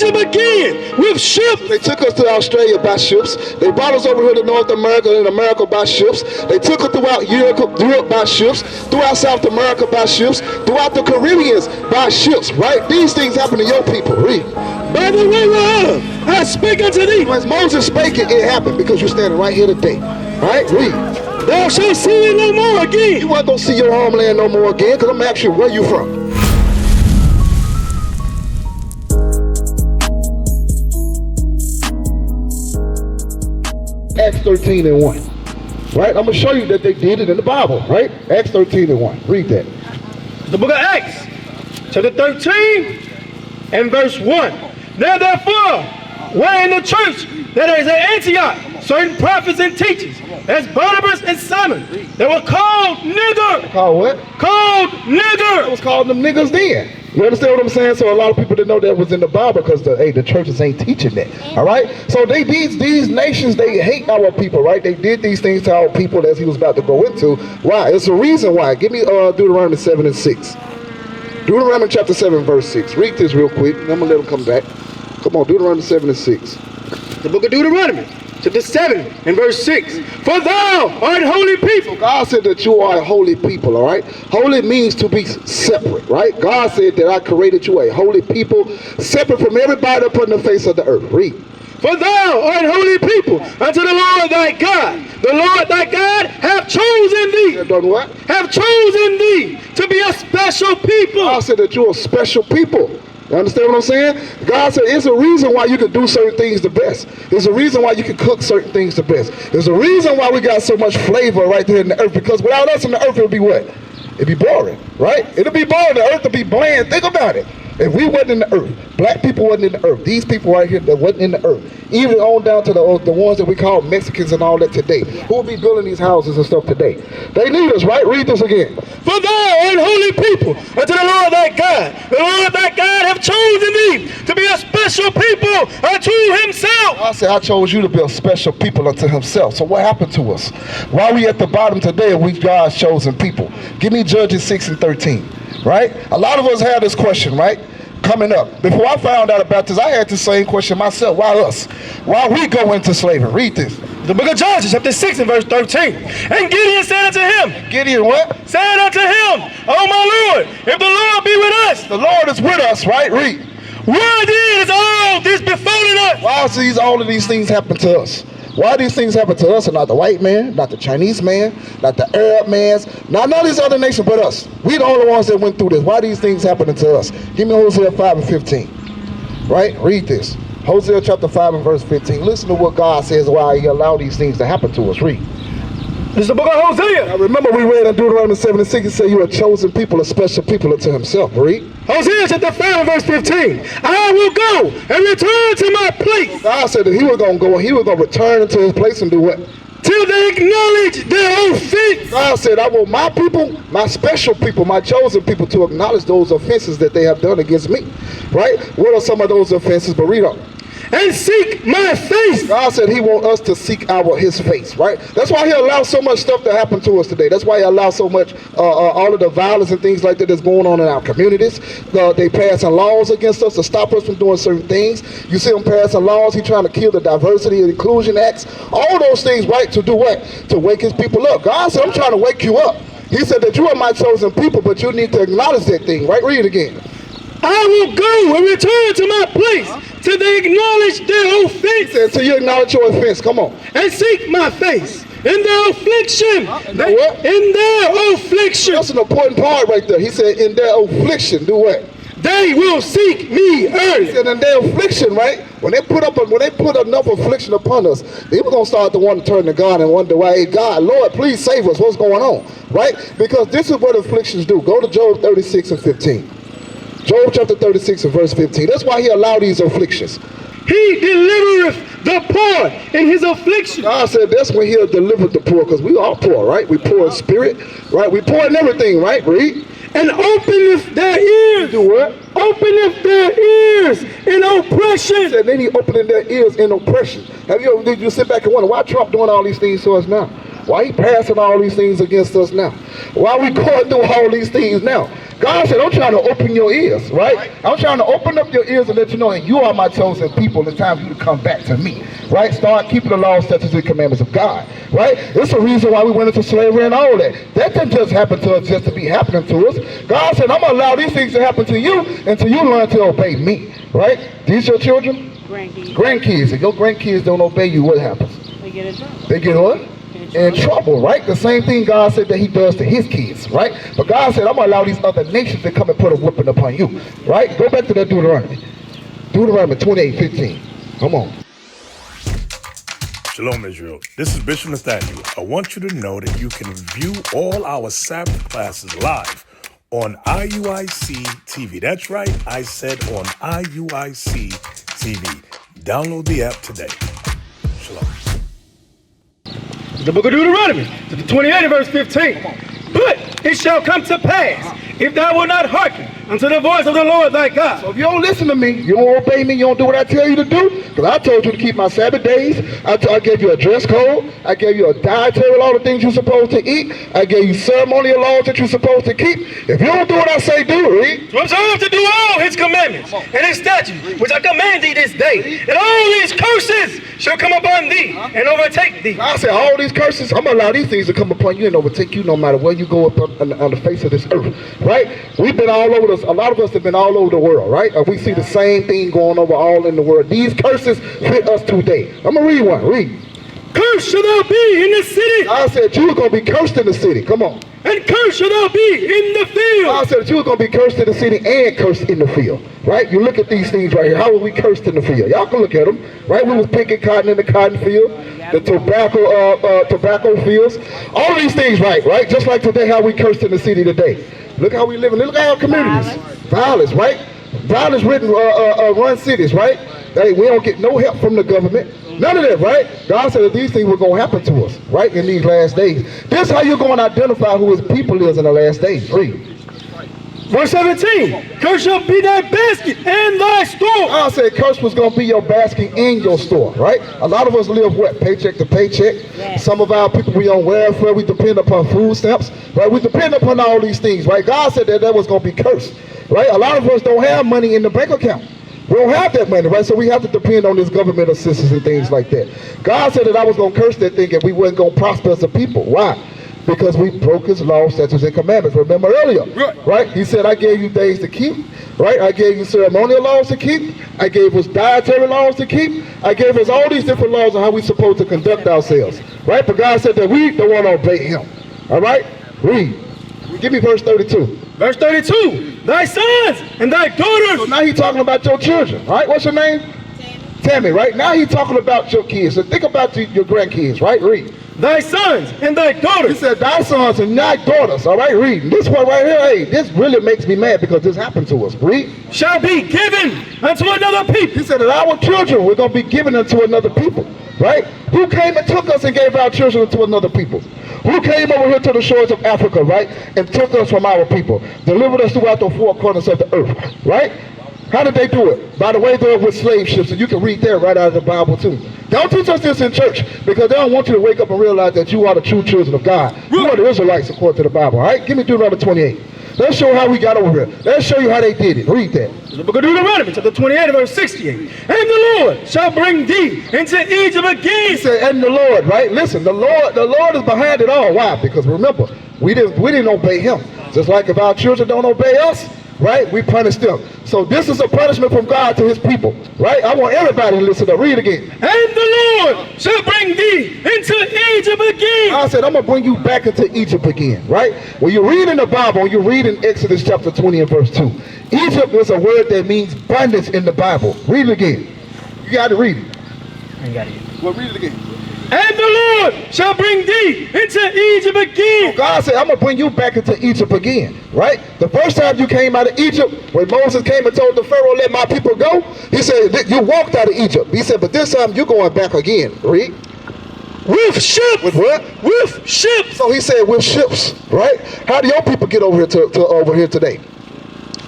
again with ships. They took us to Australia by ships. They brought us over here to North America and America by ships. They took us throughout Europe by ships, throughout South America by ships, throughout the Caribbeans by ships, right? These things happen to your people. Read. By the way whereof I speak unto thee. When Moses spake it, it happened because you're standing right here today. Right? Read. Thou shalt see it no more again. You weren't going to see your homeland no more again because I'm going to ask you where you from. Acts 13 and 1. Right? I'm going to show you that they did it in the Bible. Right? Acts 13 and 1. Read that. The book of Acts, chapter 13 and verse 1. Now therefore, where in the church that is at Antioch, certain prophets and teachers, as Barnabas and Simon, they were called nigger. Called what? Called nigger. It was called them niggas then. You understand what I'm saying? So a lot of people didn't know that was in the Bible because the churches ain't teaching that. All right? So these nations, they hate our people, right? They did these things to our people as he was about to go into. Why? It's a reason why. Give me Deuteronomy 7 and 6. Deuteronomy chapter 7 verse 6. Read this real quick and I'm going to let them come back. Come on, Deuteronomy 7 and 6. The book of Deuteronomy, chapter 7 and verse 6. For thou art holy people. God said that you are a holy people, all right? Holy means to be separate, right? God said that I created you a holy people, separate from everybody upon the face of the earth. Read. For thou art holy people unto the Lord thy God. The Lord thy God hath chosen thee. Have done what? Have chosen thee to be a special people. God said that you're a special people. You understand what I'm saying? God said it's a reason why you can do certain things the best. There's a reason why you can cook certain things the best. There's a reason why we got so much flavor right there in the earth. Because without us in the earth, it would be what? It'd be boring, right? It'll be boring. The earth will be bland. Think about it. If we wasn't in the earth, black people wasn't in the earth, these people right here that wasn't in the earth, even on down to the ones that we call Mexicans and all that today, who will be building these houses and stuff today? They need us, right? Read this again. For thou art holy people unto the Lord thy God. The Lord thy God hath chosen thee to be a special people unto himself. I said I chose you to be a special people unto himself. So what happened to us? Why we at the bottom today if we God's chosen people? Give me Judges 6 and 13. Right? A lot of us have this question, right? Coming up. Before I found out about this, I had the same question myself. Why us? Why we go into slavery? Read this. The book of Judges, chapter 6 and verse 13. And Gideon said unto him. Gideon what? Said unto him, O my Lord, if the Lord be with us. The Lord is with us, right? Read. Why then is all this befalling us? Why is all of these things happen to us? Why these things happen to us and not the white man, not the Chinese man, not the Arab man, not none of these other nations but us? We the only ones that went through this. Why these things happening to us? Give me Hosea 5 and 15. Right? Read this. Hosea chapter 5 and verse 15. Listen to what God says why he allowed these things to happen to us. Read. This is the book of Hosea. Now remember we read in Deuteronomy 7 and 6, it said you are chosen people, a special people unto himself. Read. Hosea chapter 5 and verse 15. I will go and return to my place. God said that he was going to go and he was going to return into his place and do what? Till they acknowledge their offense. God said, I want my people, my special people, my chosen people to acknowledge those offenses that they have done against me. Right? What are some of those offenses? But read on. And seek my face. God said he wants us to seek his face, right? That's why he allows so much stuff to happen to us today. That's why he allows so much, all of the violence and things like that that's going on in our communities. They passing laws against us to stop us from doing certain things. You see them passing laws. He's trying to kill the Diversity and Inclusion Acts. All those things, right, to do what? To wake his people up. God said, I'm trying to wake you up. He said that you are my chosen people, but you need to acknowledge that thing, right? Read it again. I will go and return to my place till they acknowledge their offense. He said, until you acknowledge your offense, come on. And seek my face in their affliction. In their affliction. That's an important part right there. He said, in their affliction, do what? They will seek me early. He said, in their affliction, right? When they put enough affliction upon us, they were going to start to want to turn to God and wonder why, hey, God, Lord, please save us. What's going on? Right? Because this is what afflictions do. Go to Job 36 and 15. Job chapter 36 and verse 15. That's why he allowed these afflictions. He delivereth the poor in his affliction. God said that's when he'll deliver the poor, because we are poor, right? We poor in spirit, right? We poor in everything, right? Read. And openeth their ears. Do what? Openeth their ears in oppression. And then he opening their ears in oppression. Did you sit back and wonder why Trump doing all these things to us now? Why he passing all these things against us now? Why we going through all these things now? God said, I'm trying to open your ears, right? I'm trying to open up your ears and let you know that you are my chosen people. It's time for you to come back to me, right? Start keeping the laws, statutes, and commandments of God, right? It's the reason why we went into slavery and all that. That didn't just happen to us just to be happening to us. God said, I'm going to allow these things to happen to you until you learn to obey me, right? These your children? Grandkids. Grandkids. If your grandkids don't obey you, what happens? They get in trouble. They get what? In trouble, right? The same thing God said that he does to his kids, right? But God said, I'm going to allow these other nations to come and put a whipping upon you, right? Go back to that Deuteronomy. Deuteronomy 28:15. Come on. Shalom, Israel. This is Bishop Nathaniel. I want you to know that you can view all our Sabbath classes live on IUIC TV. That's right, I said on IUIC TV. Download the app today. Shalom. The book of Deuteronomy, to the 28th verse 15. But it shall come to pass, if thou wilt not hearken unto the voice of the Lord thy God. So if you don't listen to me, you don't obey me, you don't do what I tell you to do, because I told you to keep my Sabbath days, I gave you a dress code, I gave you a dietary law of things you're supposed to eat, I gave you ceremonial laws that you're supposed to keep. If you don't do what I say do, read. To observe to do all his commandments and his statutes, which I command thee this day, and all these curses shall come upon thee and overtake thee. I said all these curses, I'm going to allow these things to come upon you and overtake you no matter where you go up on the face of this earth, right? We've been all over this, a lot of us have been all over the world, right? We see the same thing going over all in the world. These curses hit us today. I'm going to read one, read. Cursed shall thou be in the city. I said you were going to be cursed in the city, come on. And cursed shall thou be in the field. I said you were going to be cursed in the city and cursed in the field, right? You look at these things right here. How were we cursed in the field? Y'all can look at them, right? We was picking cotton in the cotton field, the tobacco fields, all of these things, right? Just like today, how we cursed in the city today. Look how we live. Look at our communities. Violence, right? Violence run cities, right? Hey, we don't get no help from the government. None of that, right? God said that these things were going to happen to us, right, in these last days. This is how you're going to identify who his people is in the last days. Read. Verse 17, cursed shall be thy basket and thy store. I said curse was going to be your basket and your store, right? A lot of us live what? Paycheck to paycheck. Yeah. Some of our people, we on welfare. We depend upon food stamps, right? We depend upon all these things, right? God said that was going to be cursed, right? A lot of us don't have money in the bank account. We don't have that money, right? So we have to depend on this government assistance and things like that. God said that I was going to curse that thing and we weren't going to prosper as a people. Why? Because we broke his laws, statutes, and commandments. Remember earlier, right? He said, I gave you days to keep, right? I gave you ceremonial laws to keep. I gave us dietary laws to keep. I gave us all these different laws on how we're supposed to conduct ourselves, right? But God said that we don't want to obey him, all right? Read. Give me verse 32. Verse 32, thy sons and thy daughters. So now he's talking about your children, right? What's your name? Tammy, right? Now he's talking about your kids. So think about your grandkids, right? Read. Thy sons and thy daughters. He said thy sons and thy daughters, all right? Read. This one right here, hey, this really makes me mad because this happened to us. Read. Shall be given unto another people. He said that our children were going to be given unto another people, right? Who came and took us and gave our children to another people? Who came over here to the shores of Africa, right, and took us from our people, delivered us throughout the four corners of the earth, right? How did they do it? By the way, they were with slave ships, and you can read that right out of the Bible too. Don't teach us this in church because they don't want you to wake up and realize that you are the true children of God. You are the Israelites according to the Bible, all right? Give me Deuteronomy 28. Let's show how we got over here. Let's show you how they did it. Read that. The book of Deuteronomy, chapter 28, verse 68. And the Lord shall bring thee into Egypt again. He said, and the Lord, right? Listen, the Lord is behind it all. Why? Because remember, we didn't obey him. Just like if our children don't obey us, right? We punish them. So this is a punishment from God to his people, right? I want everybody to listen to. Read again. And the Lord shall bring thee into Egypt again. I said, I'm going to bring you back into Egypt again, right? When you read in the Bible, you read in Exodus chapter 20 and verse 2. Egypt is a word that means bondage in the Bible. Read it again. You got to read it. I got it. Well, read it again. And the Lord shall bring thee into Egypt again. So God said, I'm going to bring you back into Egypt again, right? The first time you came out of Egypt, when Moses came and told the Pharaoh, let my people go, he said, you walked out of Egypt. He said, but this time you're going back again. Read. With ships. With what? With ships. So he said, with ships, right? How do your people get over here to over here today?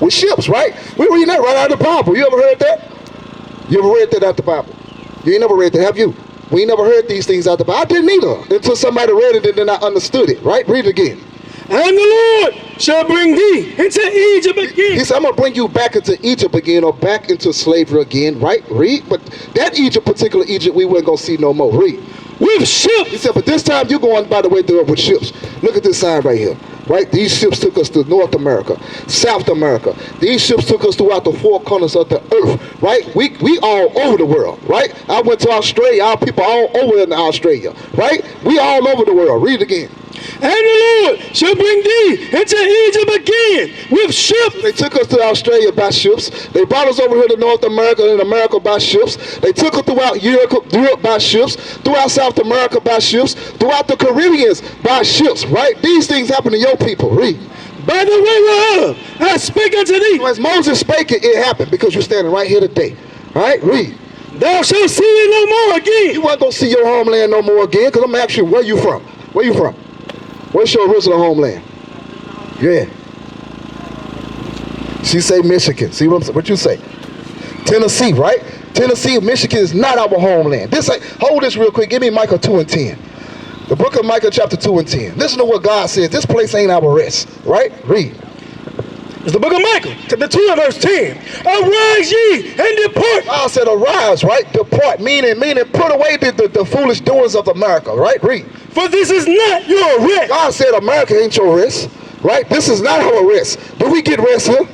With ships, right? We read that right out of the Bible. You ever heard that? You ever read that out of the Bible? You ain't never read that, have you? We never heard these things out there, but I didn't either until somebody read it and then I understood it, right? Read it again. And the Lord shall bring thee into Egypt again. He said, I'm going to bring you back into Egypt again, or back into slavery again, right? Read. But that Egypt, particular Egypt, we weren't going to see no more. Read. With ships. He said, but this time you're going by the way through with ships. Look at this sign right here. Right? These ships took us to North America, South America. These ships took us throughout the four corners of the earth. Right? We all over the world. Right? I went to Australia. Our people all over in Australia. Right? We all over the world. Read it again. And the Lord shall bring thee into Egypt again with ships. They took us to Australia by ships. They brought us over here to North America and America by ships. They took us throughout Europe by ships, throughout South America by ships, throughout the Caribbeans by ships, right? These things happen to your people. Read. By the way whereof I spake unto thee. As Moses spake it, it happened because you're standing right here today. All right? Read. Thou shalt see it no more again. You weren't going to see your homeland no more again, because I'm going to ask you, where you from? Where you from? Where's your original homeland? Yeah. She say Michigan. See what you say? Tennessee, right? Tennessee, Michigan is not our homeland. Hold this real quick. Give me Micah 2:10. The book of Micah chapter 2 and 10. Listen to what God says. This place ain't our rest, right? Read. It's the book of Micah, chapter 2 and verse 10. Arise ye and depart. God said arise, right? Depart, meaning put away the foolish doings of America, right? Read. For this is not your rest. God said America ain't your rest, right? This is not our rest. Do we get rest here?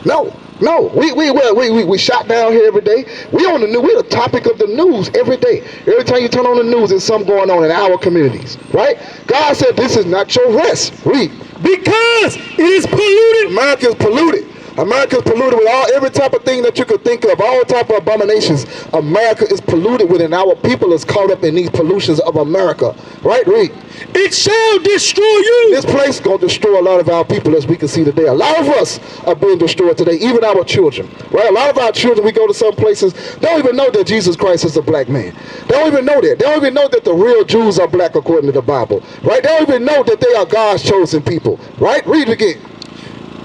No. We shot down here every day. We on the news. We're the topic of the news every day. Every time you turn on the news, there's something going on in our communities, right? God said this is not your rest. Read. Because it is polluted. America is polluted. America is polluted with every type of thing that you could think of, all type of abominations. America is polluted with, and our people is caught up in these pollutions of America. Right? Read. It shall destroy you. This place is going to destroy a lot of our people, as we can see today. A lot of us are being destroyed today, even our children. Right? A lot of our children, we go to some places, they don't even know that Jesus Christ is a black man. They don't even know that. They don't even know that the real Jews are black according to the Bible. Right? They don't even know that they are God's chosen people. Right? Read it again.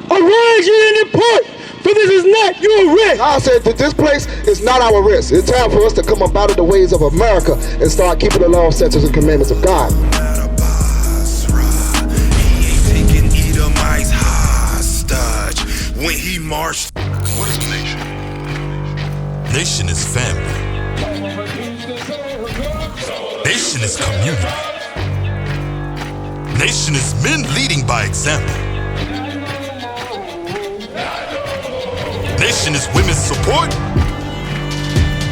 Arise ye and depart, for this is not your rest. God said that this place is not our rest. It's time for us to come up out of the ways of America and start keeping the law, statutes, and commandments of God. He ain't taking Edomites hostage when he marched. What is nation? Nation is family. Nation is community. Nation is men leading by example. Nation is women's support.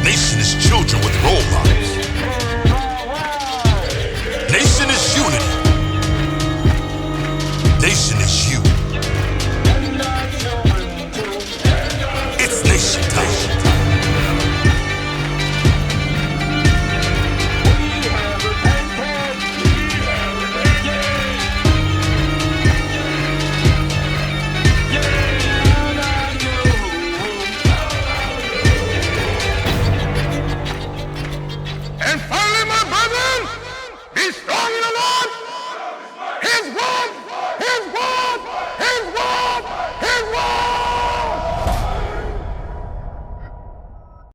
Nation is children with role models. Nation is unity. Nation is you. It's nation time. His word